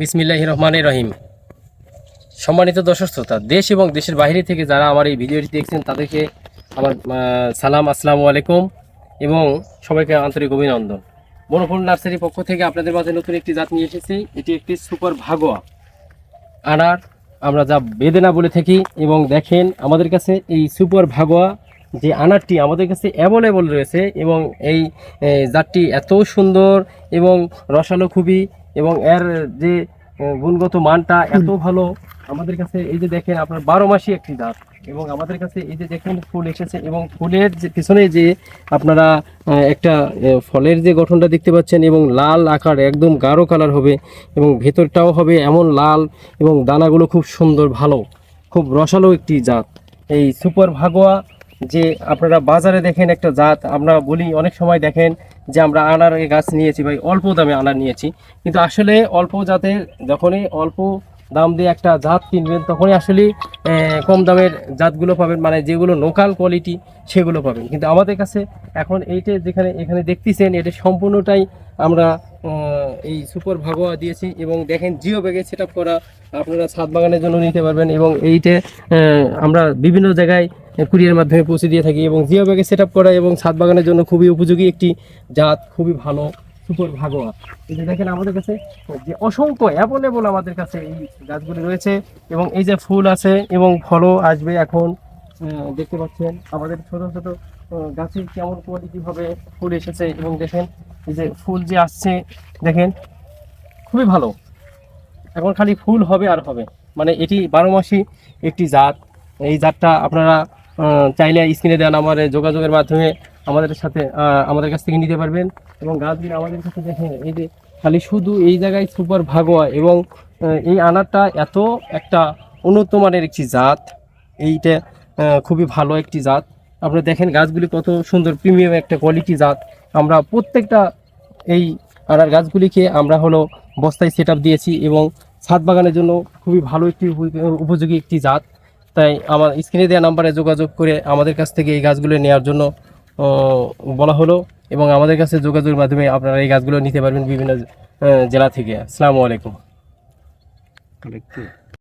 বিসমিল্লাহির রহমানির রহিম। সম্মানিত দর্শক শ্রোতা, দেশ এবং দেশের বাইরে থেকে যারা আমার এই ভিডিওটি দেখছেন তাদেরকে আমার সালাম, আসসালামু আলাইকুম এবং সবাইকে আন্তরিক অভিনন্দন। বনফুল নার্সারির পক্ষ থেকে আপনাদের মাঝে নতুন একটি জাত নিয়ে এসেছি। এটি একটি সুপার ভাগোয়া আনার, আমরা যা বেদেনা বলে থাকি। এবং দেখেন আমাদের কাছে এই সুপার ভাগোয়া যে আনারটি আমাদের কাছে অ্যাভেলেবল রয়েছে এবং এই জাতটি এত সুন্দর এবং রসালো খুবই, এবং এর যে গুণগত মানটা এত ভালো আমাদের কাছে। এই যে দেখেন আপনার 12 মাসি একটি জাত, এবং আমাদের কাছে এই যে দেখেন ফুল এসেছে এবং ফুলের যে পিছনে যে আপনারা একটা ফলের যে গঠনটা দেখতে পাচ্ছেন এবং লাল আকার, একদম গাঢ় কালার হবে এবং ভেতরটাও হবে এমন লাল, এবং দানাগুলো খুব সুন্দর, ভালো, খুব রসালো একটি জাত এই সুপার ভাগোয়া। যে আপনারা বাজারে দেখেন একটা জাত, আমরা বলি অনেক সময় দেখেন যে আমরা আনার গাছ নিয়েছি ভাই, অল্প দামে আনার নিয়েছি, কিন্তু আসলে অল্প জাতের যখনই অল্প দাম দিয়ে একটা জাত কিনবেন তখনই আসলে কম দামের জাতগুলো পাবেন, মানে যেগুলো লোকাল কোয়ালিটি সেগুলো পাবেন। কিন্তু আমাদের কাছে এখন এইটা যেখানে এখানে দেখতেছেন এটা সম্পূর্ণটাই আমরা এই সুপার ভাগোয়া দিয়েছি। এবং দেখেন জিও ব্যাগে সেট আপ করা, আপনারা ছাদ বাগানের জন্য নিতে পারবেন। এবং এইটা আমরা বিভিন্ন জায়গায় কুরিয়ার মাধ্যমে পৌঁছে দিয়ে থাকি, এবং জিও ব্যাগে সেট আপ করা এবং ছাদ বাগানের জন্য খুবই উপযোগী একটি জাত, খুবই ভালো সুপার ভাগোয়া। এই যে দেখেন আমাদের কাছে যে অসংখ্য অ্যাভেলেবল আমাদের কাছে এই গাছগুলি রয়েছে, এবং এই যে ফুল আছে এবং ফলও আসবে এখন। দেখতে পাচ্ছেন আমাদের ছোট ছোট গাছে কেমন কোয়ালিটি ভাবে ফুল এসেছে, এবং দেখেন এই যে ফুল যে আসছে দেখেন খুবই ভালো। এখন খালি ফুল হবে আর হবে, মানে এটি 12 মাসি একটি জাত। এই জাতটা আপনারা চাইলে স্ক্রিনে দেওয়া নাম্বারে যোগাযোগের মাধ্যমে আমাদের সাথে আমাদের কাছ থেকে নিতে পারবেন। এবং গাছগুলো আমাদের কাছে দেখেন এই যে খালি শুধু এই জায়গায় সুপার ভাগোয়া, এবং এই আনারটা এত একটা উন্নত মানের একটি জাত, এইটা খুবই ভালো একটি জাত। আপনারা দেখেন গাছগুলি কত সুন্দর, প্রিমিয়াম একটা কোয়ালিটি জাত। আমরা প্রত্যেকটা এই আনার গাছগুলিকে আমরা হলো বস্তায় সেট আপ দিয়েছি, এবং ছাদ বাগানের জন্য খুবই ভালো একটি উপযোগী একটি জাত। তাই আমার স্ক্রিনে দেওয়া নাম্বারে যোগাযোগ করে আমাদের কাছ থেকে এই গাছগুলো নেওয়ার জন্য বলা হলো, এবং আমাদের কাছে যোগাযোগের মাধ্যমে আপনারা এই গাছগুলো নিতে পারবেন বিভিন্ন জেলা থেকে। আসসালামু আলাইকুম।